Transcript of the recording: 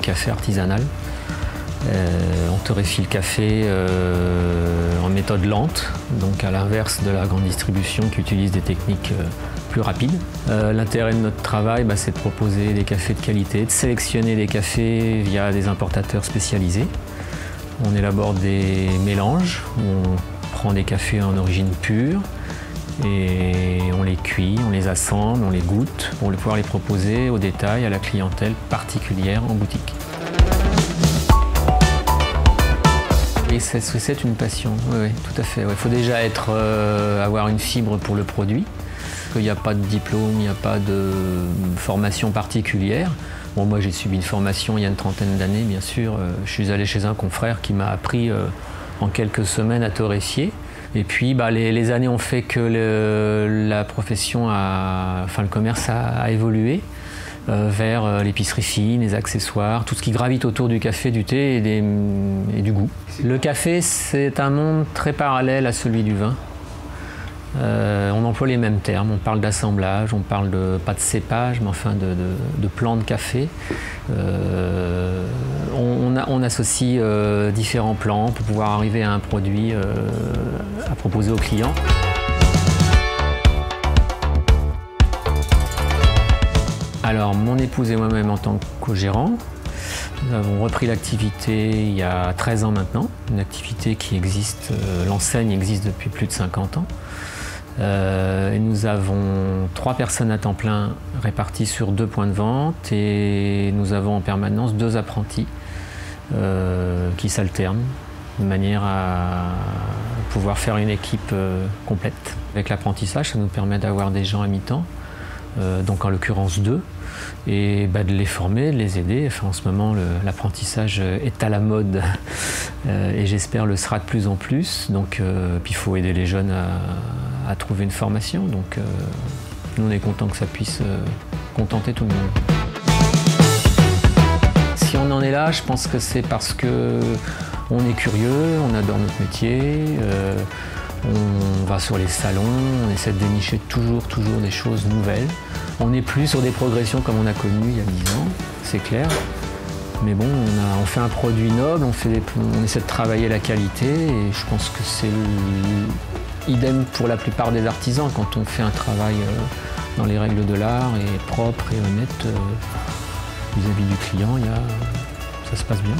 café artisanal. On torréfie le café en méthode lente, donc à l'inverse de la grande distribution qui utilise des techniques plus rapides. L'intérêt de notre travail, c'est de proposer des cafés de qualité, de sélectionner des cafés via des importateurs spécialisés. On élabore des mélanges, on prend des cafés en origine pure et on les cuit, on les assemble, on les goûte pour pouvoir les proposer au détail à la clientèle particulière en boutique. Et c'est une passion, oui, tout à fait. Il faut déjà avoir une fibre pour le produit. Il n'y a pas de diplôme, il n'y a pas de formation particulière. Bon, moi j'ai subi une formation il y a une trentaine d'années, bien sûr. Je suis allé chez un confrère qui m'a appris en quelques semaines à torréfier. Et puis les années ont fait que la profession, le commerce a évolué vers l'épicerie fine, les accessoires, tout ce qui gravite autour du café, du thé et du goût. Le café, c'est un monde très parallèle à celui du vin. On emploie les mêmes termes, on parle d'assemblage, on parle pas de cépage, mais enfin de plants de café. On associe différents plants pour pouvoir arriver à un produit à proposer aux clients. Alors, mon épouse et moi-même en tant que co-gérants, nous avons repris l'activité il y a 13 ans maintenant, une activité qui existe, l'enseigne existe depuis plus de 50 ans. Et nous avons 3 personnes à temps plein réparties sur 2 points de vente et nous avons en permanence 2 apprentis qui s'alternent de manière à pouvoir faire une équipe complète. Avec l'apprentissage, ça nous permet d'avoir des gens à mi-temps, donc en l'occurrence 2, et de les former, de les aider. Enfin, en ce moment, l'apprentissage est à la mode et j'espère le sera de plus en plus. Donc, puis il faut aider les jeunes à trouver une formation. Donc, nous, on est content que ça puisse contenter tout le monde. Si on en est là, je pense que c'est parce qu'on est curieux, on adore notre métier. On va sur les salons, on essaie de dénicher toujours des choses nouvelles. On n'est plus sur des progressions comme on a connu il y a 10 ans, c'est clair. Mais bon, on fait un produit noble, on essaie de travailler la qualité et je pense que c'est idem pour la plupart des artisans. Quand on fait un travail dans les règles de l'art et propre et honnête vis-à-vis du client, ça se passe bien.